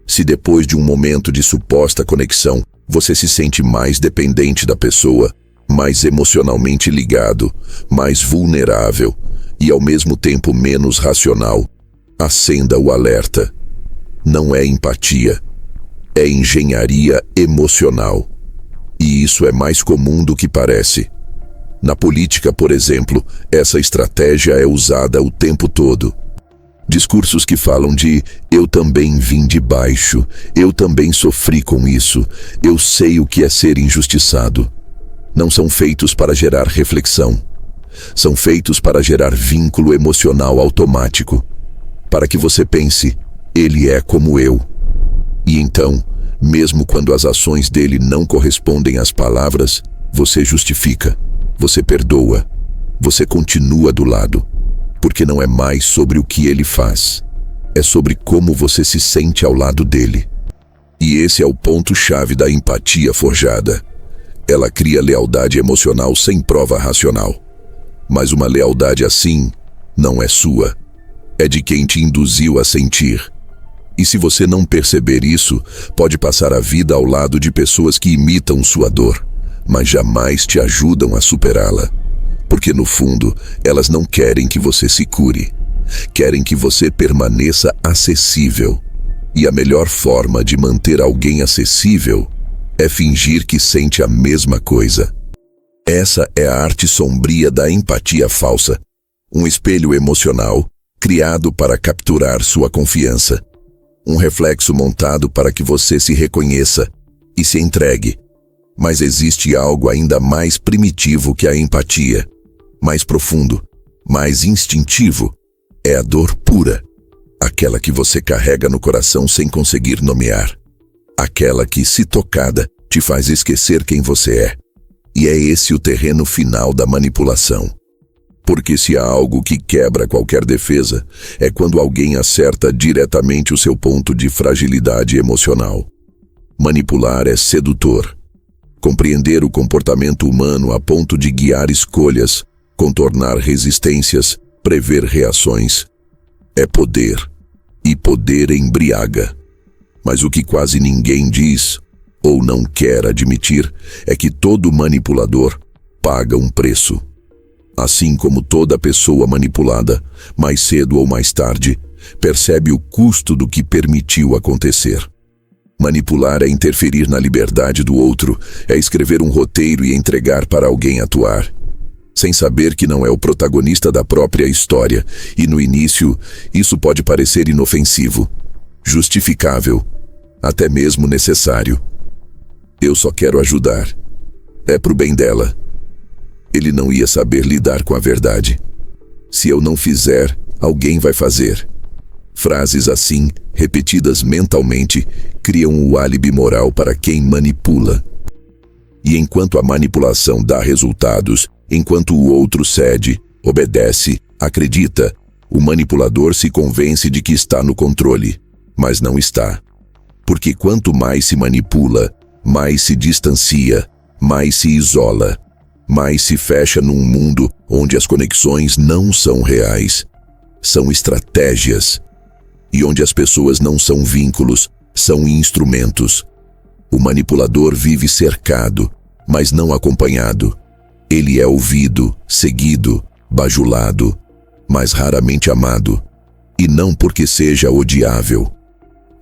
Se depois de um momento de suposta conexão, você se sente mais dependente da pessoa, mais emocionalmente ligado, mais vulnerável e ao mesmo tempo menos racional, acenda o alerta. Não é empatia, é engenharia emocional. E isso é mais comum do que parece. Na política, por exemplo, essa estratégia é usada o tempo todo. Discursos que falam de "eu também vim de baixo, eu também sofri com isso, eu sei o que é ser injustiçado", não são feitos para gerar reflexão. São feitos para gerar vínculo emocional automático, para que você pense, ele é como eu. E então, mesmo quando as ações dele não correspondem às palavras, você justifica, você perdoa, você continua do lado, porque não é mais sobre o que ele faz, é sobre como você se sente ao lado dele. E esse é o ponto-chave da empatia forjada. Ela cria lealdade emocional sem prova racional. Mas uma lealdade assim não é sua, é de quem te induziu a sentir. E se você não perceber isso, pode passar a vida ao lado de pessoas que imitam sua dor, mas jamais te ajudam a superá-la. Porque no fundo, elas não querem que você se cure. Querem que você permaneça acessível. E a melhor forma de manter alguém acessível é fingir que sente a mesma coisa. Essa é a arte sombria da empatia falsa, um espelho emocional criado para capturar sua confiança, um reflexo montado para que você se reconheça e se entregue. Mas existe algo ainda mais primitivo que a empatia, mais profundo, mais instintivo, é a dor pura, aquela que você carrega no coração sem conseguir nomear, aquela que, se tocada, te faz esquecer quem você é. E é esse o terreno final da manipulação. Porque se há algo que quebra qualquer defesa, é quando alguém acerta diretamente o seu ponto de fragilidade emocional. Manipular é sedutor. Compreender o comportamento humano a ponto de guiar escolhas, contornar resistências, prever reações, é poder. E poder embriaga. Mas o que quase ninguém diz, ou não quer admitir, é que todo manipulador paga um preço. Assim como toda pessoa manipulada, mais cedo ou mais tarde, percebe o custo do que permitiu acontecer. Manipular é interferir na liberdade do outro, é escrever um roteiro e entregar para alguém atuar, sem saber que não é o protagonista da própria história, e no início, isso pode parecer inofensivo, justificável, até mesmo necessário. Eu só quero ajudar. É pro bem dela. Ele não ia saber lidar com a verdade. Se eu não fizer, alguém vai fazer. Frases assim, repetidas mentalmente, criam o álibi moral para quem manipula. E enquanto a manipulação dá resultados, enquanto o outro cede, obedece, acredita, o manipulador se convence de que está no controle, mas não está. Porque quanto mais se manipula, mais se distancia, mais se isola, mais se fecha num mundo onde as conexões não são reais, são estratégias, e onde as pessoas não são vínculos, são instrumentos. O manipulador vive cercado, mas não acompanhado. Ele é ouvido, seguido, bajulado, mas raramente amado, e não porque seja odiável,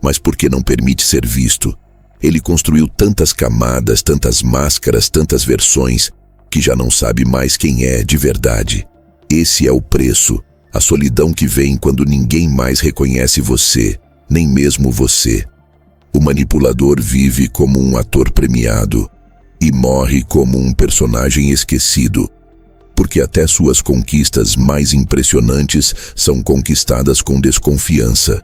mas porque não permite ser visto, Ele construiu tantas camadas, tantas máscaras, tantas versões, que já não sabe mais quem é de verdade. Esse é o preço, a solidão que vem quando ninguém mais reconhece você, nem mesmo você. O manipulador vive como um ator premiado e morre como um personagem esquecido, porque até suas conquistas mais impressionantes são conquistadas com desconfiança.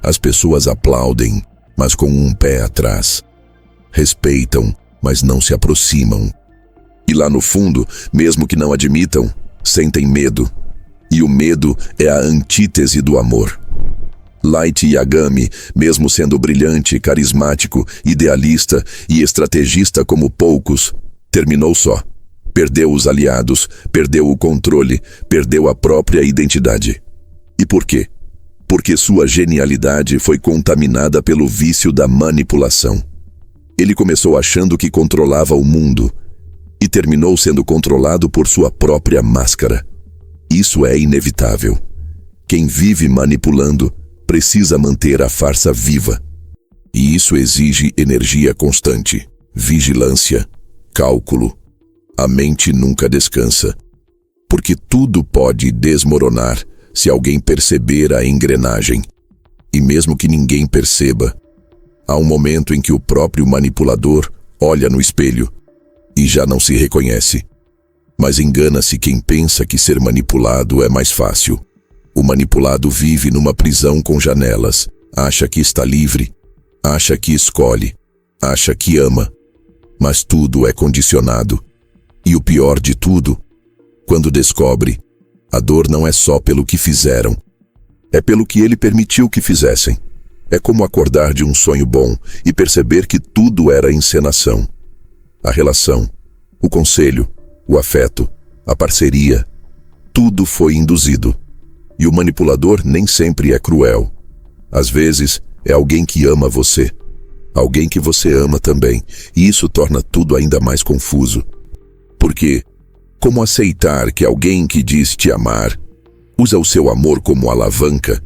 As pessoas aplaudem, mas com um pé atrás. Respeitam, mas não se aproximam. E lá no fundo, mesmo que não admitam, sentem medo. E o medo é a antítese do amor. Light Yagami, mesmo sendo brilhante, carismático, idealista e estrategista como poucos, terminou só. Perdeu os aliados, perdeu o controle, perdeu a própria identidade. E por quê? Porque sua genialidade foi contaminada pelo vício da manipulação. Ele começou achando que controlava o mundo e terminou sendo controlado por sua própria máscara. Isso é inevitável. Quem vive manipulando precisa manter a farsa viva. E isso exige energia constante, vigilância, cálculo. A mente nunca descansa, porque tudo pode desmoronar se alguém perceber a engrenagem. E mesmo que ninguém perceba, há um momento em que o próprio manipulador olha no espelho e já não se reconhece. Mas engana-se quem pensa que ser manipulado é mais fácil. O manipulado vive numa prisão com janelas, acha que está livre, acha que escolhe, acha que ama, mas tudo é condicionado. E o pior de tudo, quando descobre, a dor não é só pelo que fizeram, é pelo que ele permitiu que fizessem. É como acordar de um sonho bom e perceber que tudo era encenação. A relação, o conselho, o afeto, a parceria, tudo foi induzido. E o manipulador nem sempre é cruel. Às vezes, é alguém que ama você, alguém que você ama também, e isso torna tudo ainda mais confuso. Porque, como aceitar que alguém que diz te amar, usa o seu amor como alavanca?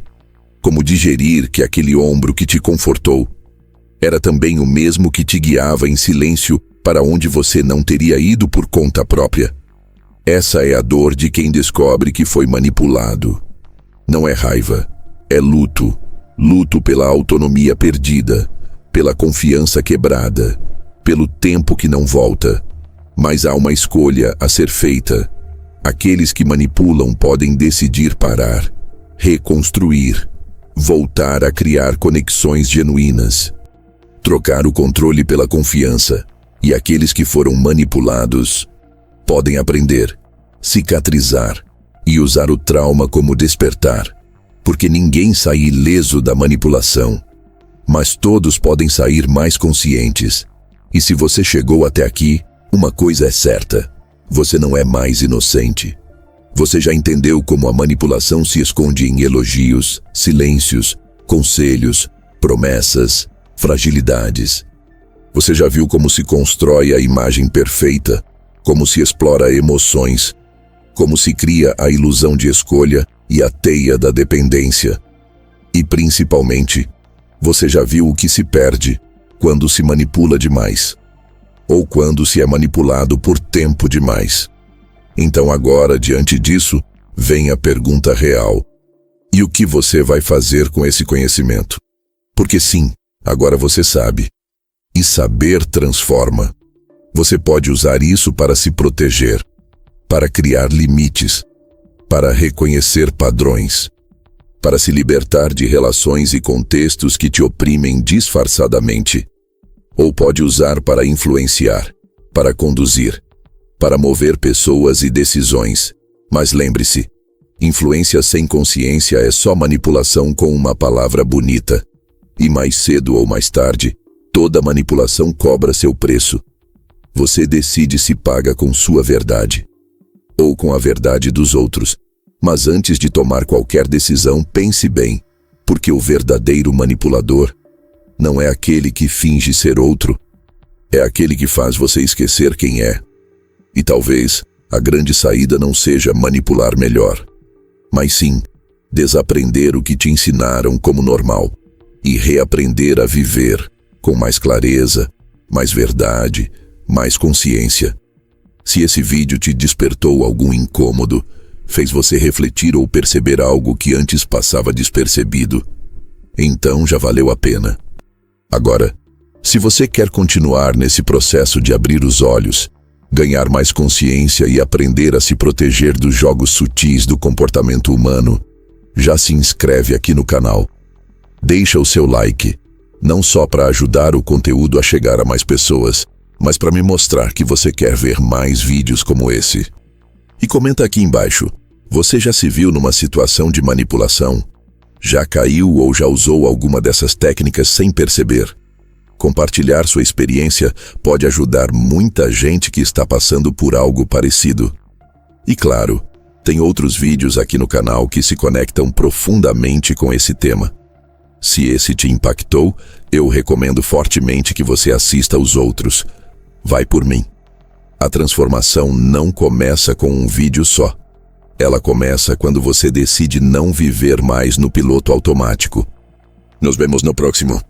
Como digerir que aquele ombro que te confortou era também o mesmo que te guiava em silêncio para onde você não teria ido por conta própria? Essa é a dor de quem descobre que foi manipulado. Não é raiva, é luto. Luto pela autonomia perdida, pela confiança quebrada, pelo tempo que não volta. Mas há uma escolha a ser feita. Aqueles que manipulam podem decidir parar, reconstruir, voltar a criar conexões genuínas, trocar o controle pela confiança. E aqueles que foram manipulados podem aprender, cicatrizar e usar o trauma como despertar, porque ninguém sai ileso da manipulação, mas todos podem sair mais conscientes. E se você chegou até aqui, uma coisa é certa: você não é mais inocente. Você já entendeu como a manipulação se esconde em elogios, silêncios, conselhos, promessas, fragilidades. Você já viu como se constrói a imagem perfeita, como se explora emoções, como se cria a ilusão de escolha e a teia da dependência. E principalmente, você já viu o que se perde quando se manipula demais, ou quando se é manipulado por tempo demais. Então agora, diante disso, vem a pergunta real: e o que você vai fazer com esse conhecimento? Porque sim, agora você sabe. E saber transforma. Você pode usar isso para se proteger, para criar limites, para reconhecer padrões, para se libertar de relações e contextos que te oprimem disfarçadamente. Ou pode usar para influenciar, para conduzir, para mover pessoas e decisões. Mas lembre-se, influência sem consciência é só manipulação com uma palavra bonita. E mais cedo ou mais tarde, toda manipulação cobra seu preço. Você decide se paga com sua verdade ou com a verdade dos outros. Mas antes de tomar qualquer decisão, pense bem, porque o verdadeiro manipulador não é aquele que finge ser outro, é aquele que faz você esquecer quem é. E talvez a grande saída não seja manipular melhor, mas sim desaprender o que te ensinaram como normal e reaprender a viver com mais clareza, mais verdade, mais consciência. Se esse vídeo te despertou algum incômodo, fez você refletir ou perceber algo que antes passava despercebido, então já valeu a pena. Agora, se você quer continuar nesse processo de abrir os olhos, ganhar mais consciência e aprender a se proteger dos jogos sutis do comportamento humano, já se inscreve aqui no canal. Deixa o seu like, não só para ajudar o conteúdo a chegar a mais pessoas, mas para me mostrar que você quer ver mais vídeos como esse. E comenta aqui embaixo, você já se viu numa situação de manipulação? Já caiu ou já usou alguma dessas técnicas sem perceber? Compartilhar sua experiência pode ajudar muita gente que está passando por algo parecido. E claro, tem outros vídeos aqui no canal que se conectam profundamente com esse tema. Se esse te impactou, eu recomendo fortemente que você assista aos outros. Vai por mim. A transformação não começa com um vídeo só. Ela começa quando você decide não viver mais no piloto automático. Nos vemos no próximo.